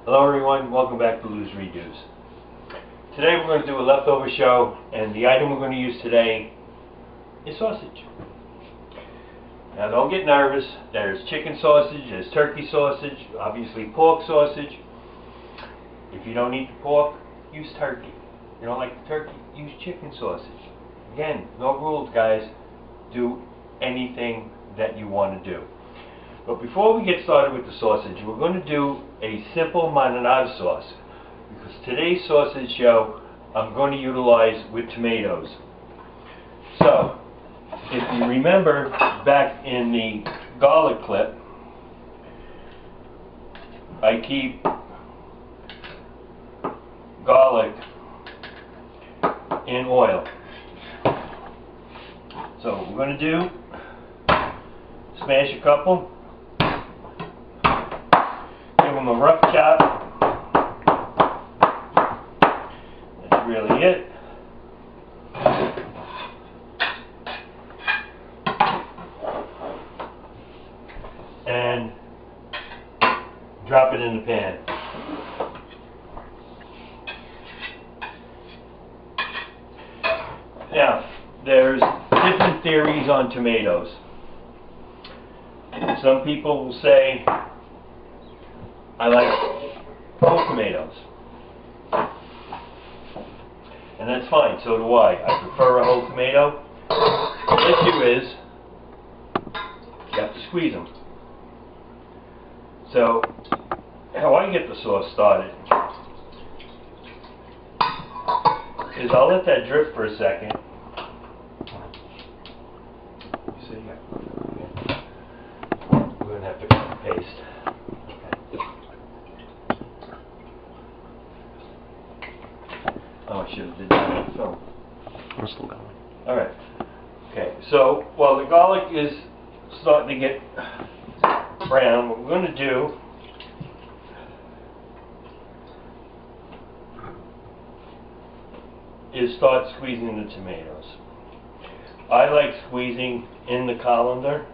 Hello everyone, welcome back to Lou's Redos. Today we're going to do a leftover show, and the item we're going to use today is sausage. Now don't get nervous, there's chicken sausage, there's turkey sausage, obviously pork sausage. If you don't eat the pork, use turkey. If you don't like the turkey, use chicken sausage. Again, no rules guys, do anything that you want to do. But before we get started with the sausage, we're going to do a simple marinara sauce, because today's sausage show I'm going to utilize with tomatoes. So, if you remember back in the garlic clip, I keep garlic in oil. So what we're going to do, smash a couple, give them a rough chop. That's really it. And drop it in the pan. Now, there's different theories on tomatoes. Some people will say, I like whole tomatoes. And that's fine, so do I. I prefer a whole tomato. The issue is, you have to squeeze them. So, how I get the sauce started is I'll let that drip for a second. You see? We're going to have to cut and paste. Oh, I should have did that on the film. We're still going. Alright. Okay, so while the garlic is starting to get brown, what we're going to do is start squeezing the tomatoes. I like squeezing in the colander.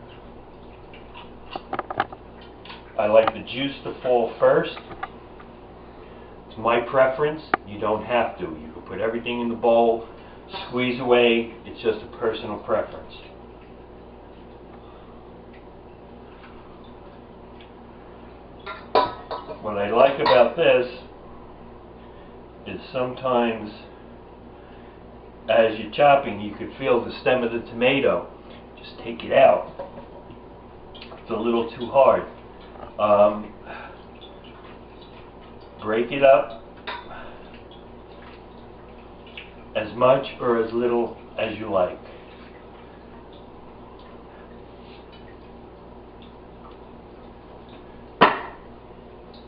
I like the juice to fall first. It's my preference. You don't have to. You can put everything in the bowl, squeeze away. It's just a personal preference. What I like about this is sometimes as you're chopping, you could feel the stem of the tomato. Just take it out. It's a little too hard. Break it up as much or as little as you like.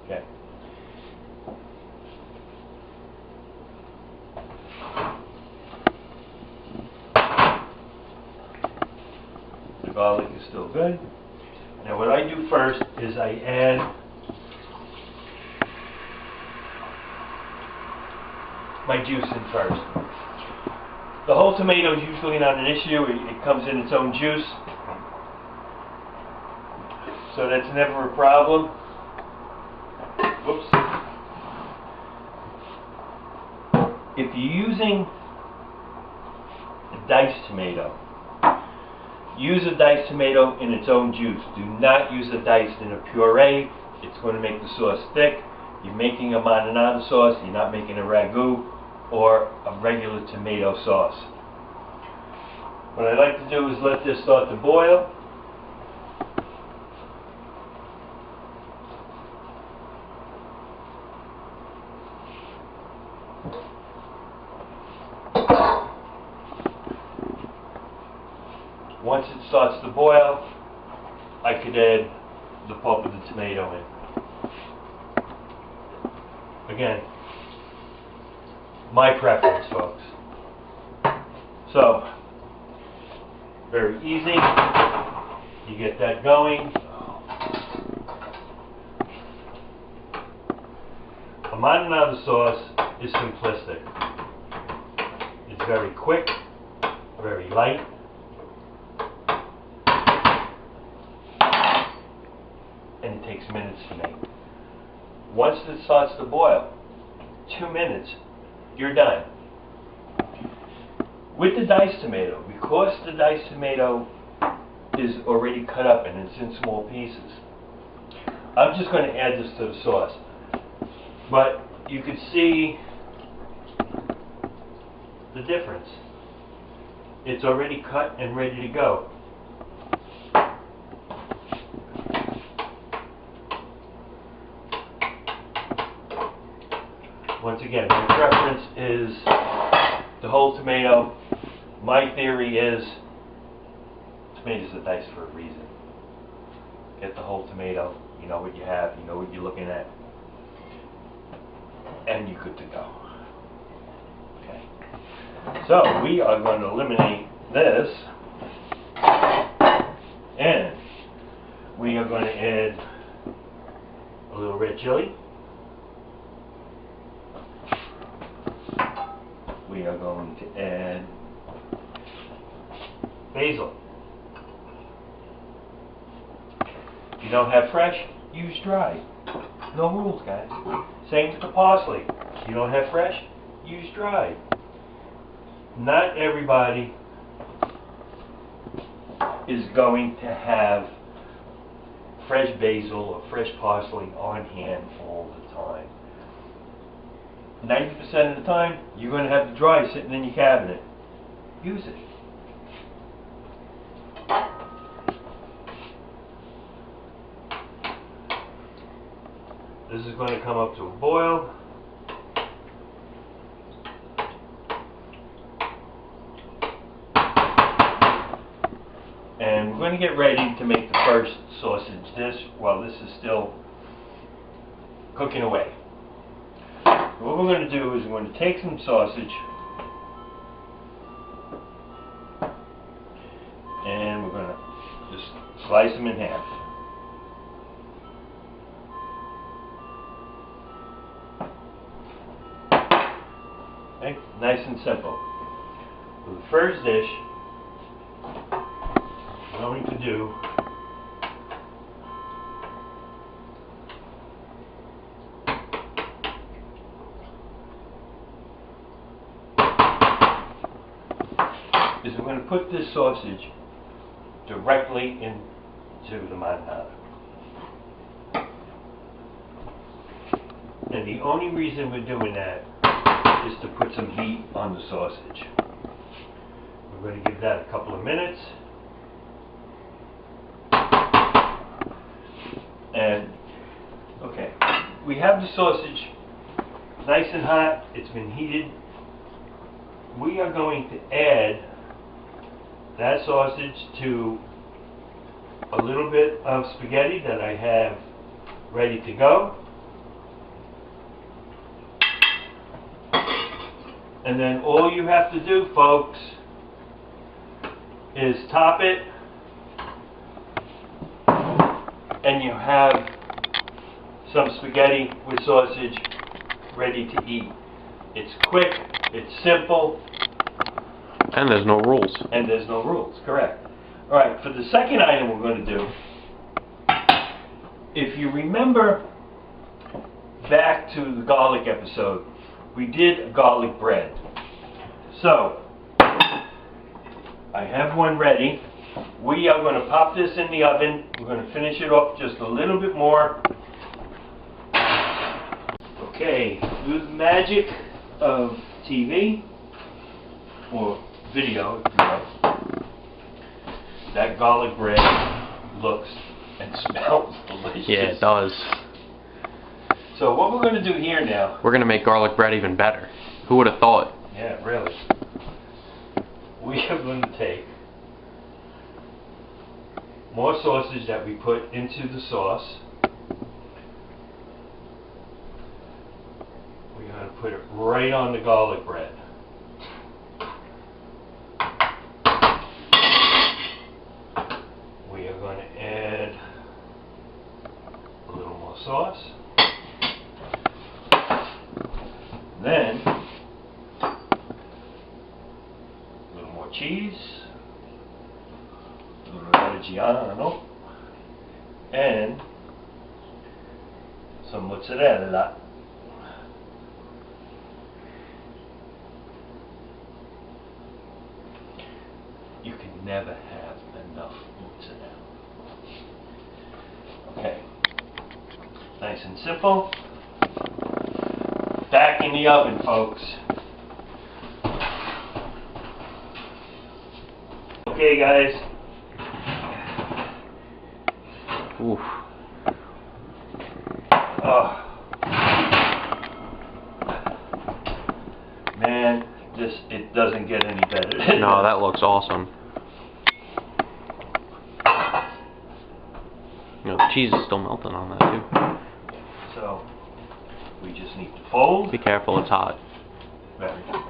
Okay. The garlic is still good. Now what I do first is I add my juice in first. The whole tomato is usually not an issue. It comes in its own juice. So that's never a problem. Whoops. If you're using a diced tomato, use a diced tomato in its own juice. Do not use a diced in a puree. It's going to make the sauce thick. You're making a marinara sauce. You're not making a ragu or a regular tomato sauce. What I like to do is let this start to boil. Once it starts to boil, I could add the pulp of the tomato in. Again, my preference, folks. So, very easy. You get that going. A marinara sauce is simplistic. It's very quick, very light. And 6 minutes to make. Once it starts to boil, 2 minutes, you're done. With the diced tomato, because the diced tomato is already cut up and it's in small pieces, I'm just going to add this to the sauce. But you can see the difference. It's already cut and ready to go. Once again, my preference is the whole tomato. My theory is tomatoes are diced for a reason. Get the whole tomato, you know what you have, you know what you're looking at, and you're good to go. Okay. So we are going to eliminate this, and we are going to add a little red chili. We are going to add basil. If you don't have fresh, use dry. No rules, guys. Same with the parsley. If you don't have fresh, use dry. Not everybody is going to have fresh basil or fresh parsley on hand all the time. 90% of the time, you're going to have the dry sitting in your cabinet. Use it. This is going to come up to a boil. And we're going to get ready to make the first sausage dish while this is still cooking away. What we're going to do is we're going to take some sausage and we're going to just slice them in half. Okay, nice and simple. For the first dish, we're going to do is we're going to put this sausage directly into the marinara. And the only reason we're doing that is to put some heat on the sausage. We're going to give that a couple of minutes. And, okay, we have the sausage nice and hot. It's been heated. We are going to add that sausage to a little bit of spaghetti that I have ready to go. And then all you have to do, folks, is top it, and you have some spaghetti with sausage ready to eat. It's quick, it's simple. And there's no rules. And there's no rules, correct. Alright, for the second item we're going to do, if you remember back to the garlic episode, we did garlic bread. So, I have one ready. We are going to pop this in the oven. We're going to finish it off just a little bit more. Okay, through the magic of TV, or video, if you will, that garlic bread looks and smells delicious. Yeah, it does. So what we're going to do here now... We're going to make garlic bread even better. Who would have thought? Yeah, really. We are going to take more sausage that we put into the sauce. We're going to put it right on the garlic bread. We are going to add a little more sauce. Then a little more cheese, a little Reggiano, and some mozzarella. You can never have enough mozzarella. Okay, nice and simple. Back in the oven, folks. Okay, guys. Oof. Oh. Man, it doesn't get any better. No, that looks awesome. You know, the cheese is still melting on that too. So, we just need to fold. Be careful, it's hot. Very good.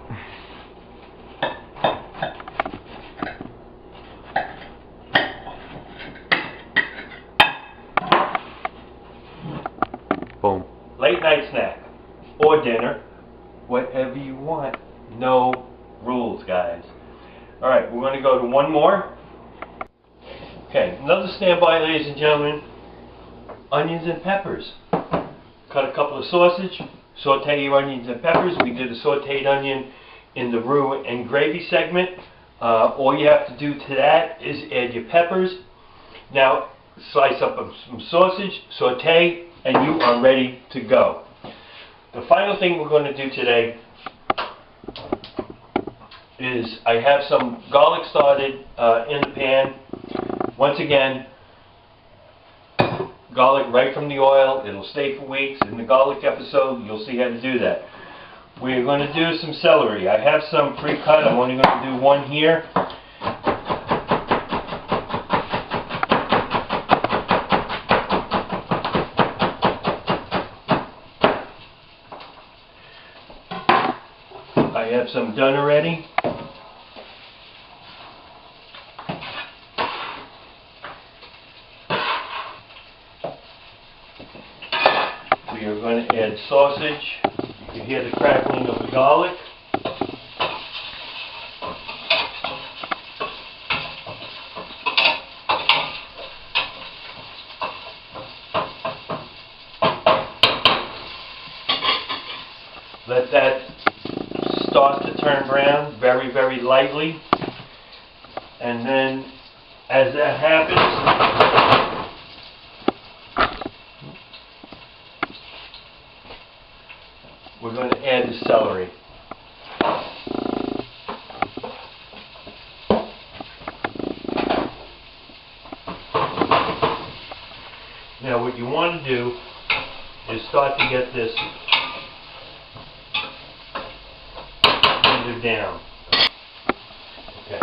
Boom. Late night snack or dinner, whatever you want. No rules, guys. All right, we're going to go to one more. Okay, another standby, ladies and gentlemen. Onions and peppers. Cut a couple of sausage, saute your onions and peppers. We did a sauteed onion in the roux and gravy segment. All you have to do to that is add your peppers. Now, slice up some sausage, saute, and you are ready to go. The final thing we're going to do today is I have some garlic started in the pan. Once again, garlic right from the oil. It'll stay for weeks. In the garlic episode, you'll see how to do that. We're going to do some celery. I have some pre-cut. I'm only going to do one here. I have some done already. We are going to add sausage. You can hear the crackling of the garlic. Let that start to turn brown very, very lightly. And then as that happens, we're going to add the celery. Now what you want to do is start to get this blended down. Okay.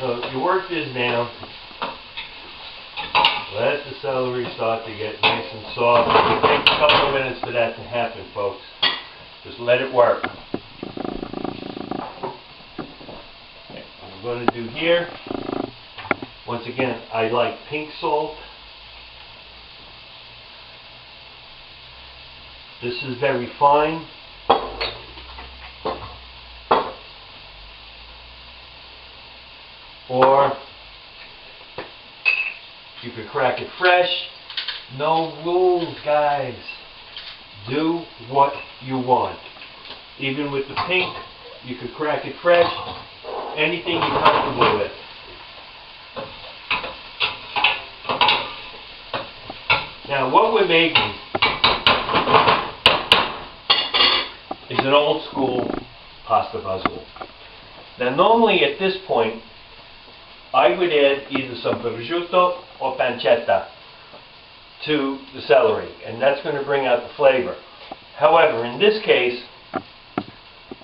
So you work this down. Let the celery start to get nice and soft. It takes a couple of minutes for that to happen, folks. Just let it work. Okay, what we're going to do here, once again, I like pink salt. This is very fine. Or you could crack it fresh. No rules, guys. Do what you want. Even with the pink, you could crack it fresh. Anything you're comfortable with. Now, what we're making is an old school pasta puzzle. Now, normally at this point, I would add either some prosciutto or pancetta to the celery, and that's going to bring out the flavor. However, in this case,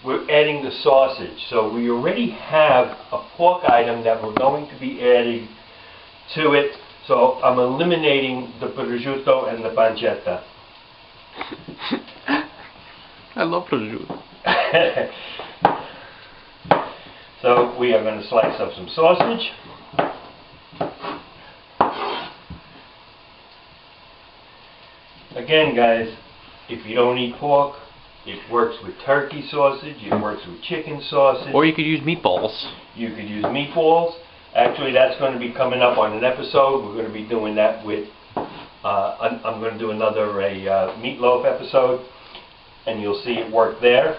we're adding the sausage, so we already have a pork item that we're going to be adding to it, so I'm eliminating the prosciutto and the pancetta. I love prosciutto. So we are going to slice up some sausage. Again, guys, if you don't eat pork, it works with turkey sausage, it works with chicken sausage. Or you could use meatballs. You could use meatballs. Actually, that's going to be coming up on an episode. We're going to be doing that with I'm going to do another meatloaf episode, and you'll see it work there.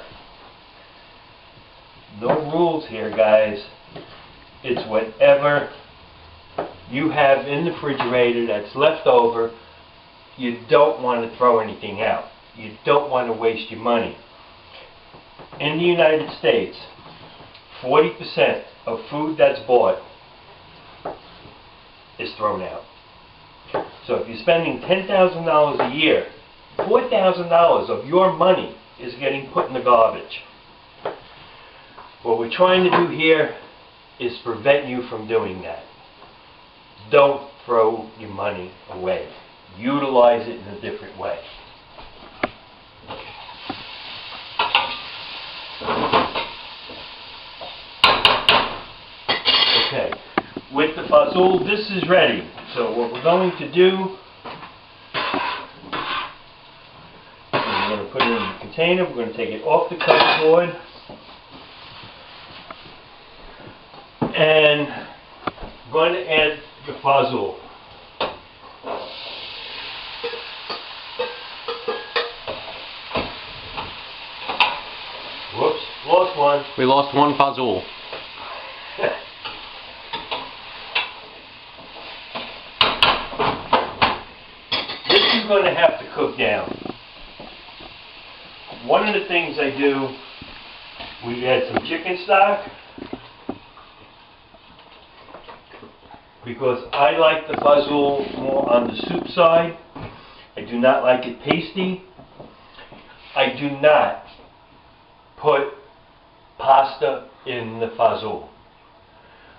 No rules here, guys. It's whatever you have in the refrigerator that's left over. You don't want to throw anything out. You don't want to waste your money. In the United States, 40% of food that's bought is thrown out. So if you're spending $10,000 a year, $4,000 of your money is getting put in the garbage. What we're trying to do here is prevent you from doing that. Don't throw your money away. Utilize it in a different way. Okay, with the fazool, this is ready. So what we're going to do, we're going to put it in the container. We're going to take it off the cutting board. And I'm going to add the fazool. Whoops, lost one. We lost one fazool. This is going to have to cook down. One of the things I do, we add some chicken stock, because I like the fazool more on the soup side. I do not like it pasty. I do not put pasta in the fazool.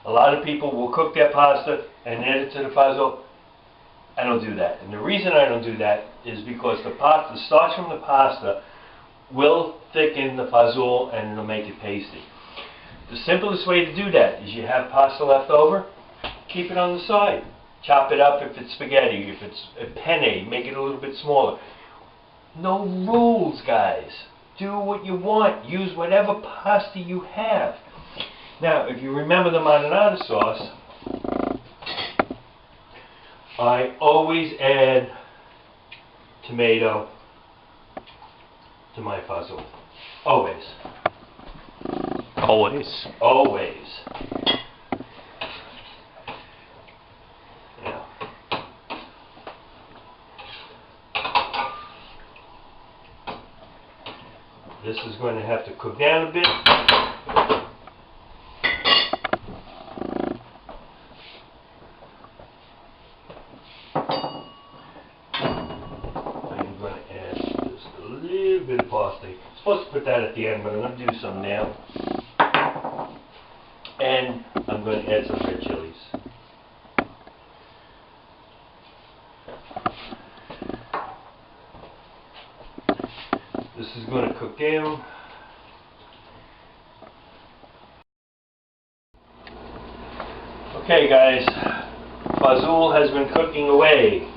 A lot of people will cook their pasta and add it to the fazool. I don't do that. And the reason I don't do that is because the starch from the pasta will thicken the fazool and it'll make it pasty. The simplest way to do that is you have pasta left over, keep it on the side. Chop it up if it's spaghetti, if it's a penne, make it a little bit smaller. No rules, guys. Do what you want. Use whatever pasta you have. Now, if you remember the marinara sauce, I always add tomato to my fazool. Always. Always. Always. Yeah. This is going to have to cook down a bit. I'm going to add just a little bit of parsley. I'm supposed to put that at the end, but I'm going to do some now. And I'm going to add some red chilies. This is going to cook down. Okay, guys, fazool has been cooking away.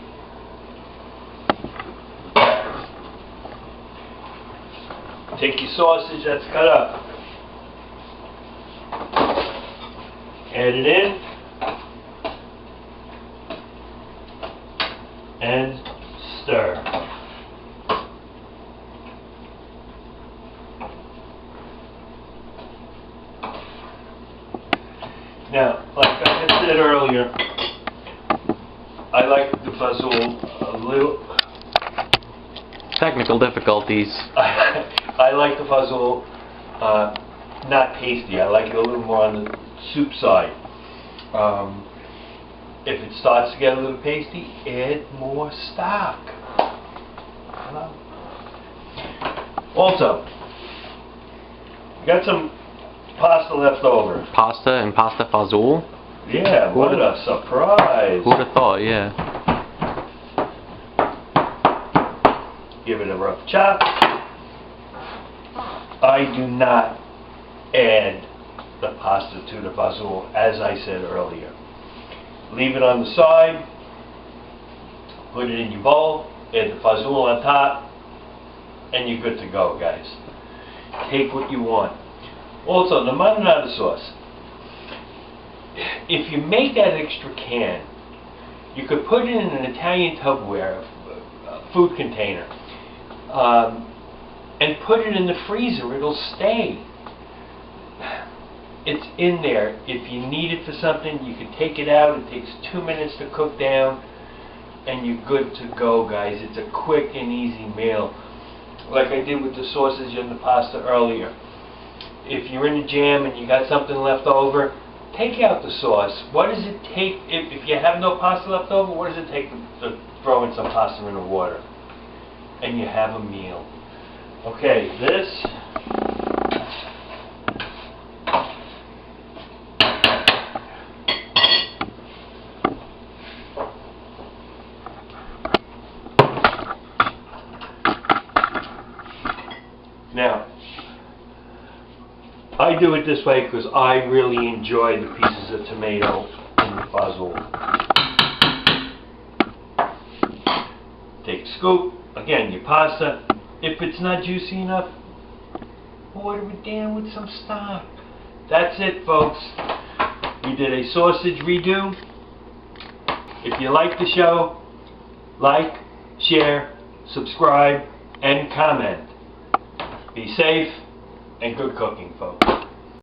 Take your sausage that's cut up. Add it in. And stir. Now, like I said earlier, I like the fazool a little. Technical difficulties. I like the fazool not pasty. I like it a little more on the soup side. If it starts to get a little pasty, add more stock. Also, we got some pasta left over. Pasta and pasta fazool? Yeah, what a surprise. Who would have thought, yeah. Give it a rough chop. I do not add the pasta to the fazool, as I said earlier. Leave it on the side, put it in your bowl, add the fazool on top, and you're good to go, guys. Take what you want. Also, the marinara sauce. If you make that extra can, You could put it in an Italian Tupperware, a food container, and put it in the freezer. It'll stay. It's in there. If you need it for something, you can take it out. It takes 2 minutes to cook down, and you're good to go, guys. It's a quick and easy meal, like I did with the sausage and the pasta earlier. If you're in a jam and you got something left over, take out the sauce. What does it take, if you have no pasta left over, what does it take to throw in some pasta in the water? And you have a meal. Okay, this. Now, I do it this way because I really enjoy the pieces of tomato in the fazool. Take a scoop, again, your pasta. If it's not juicy enough, water it down with some stock. That's it, folks. We did a sausage redo. If you like the show, like, share, subscribe, and comment. Be safe and good cooking, folks.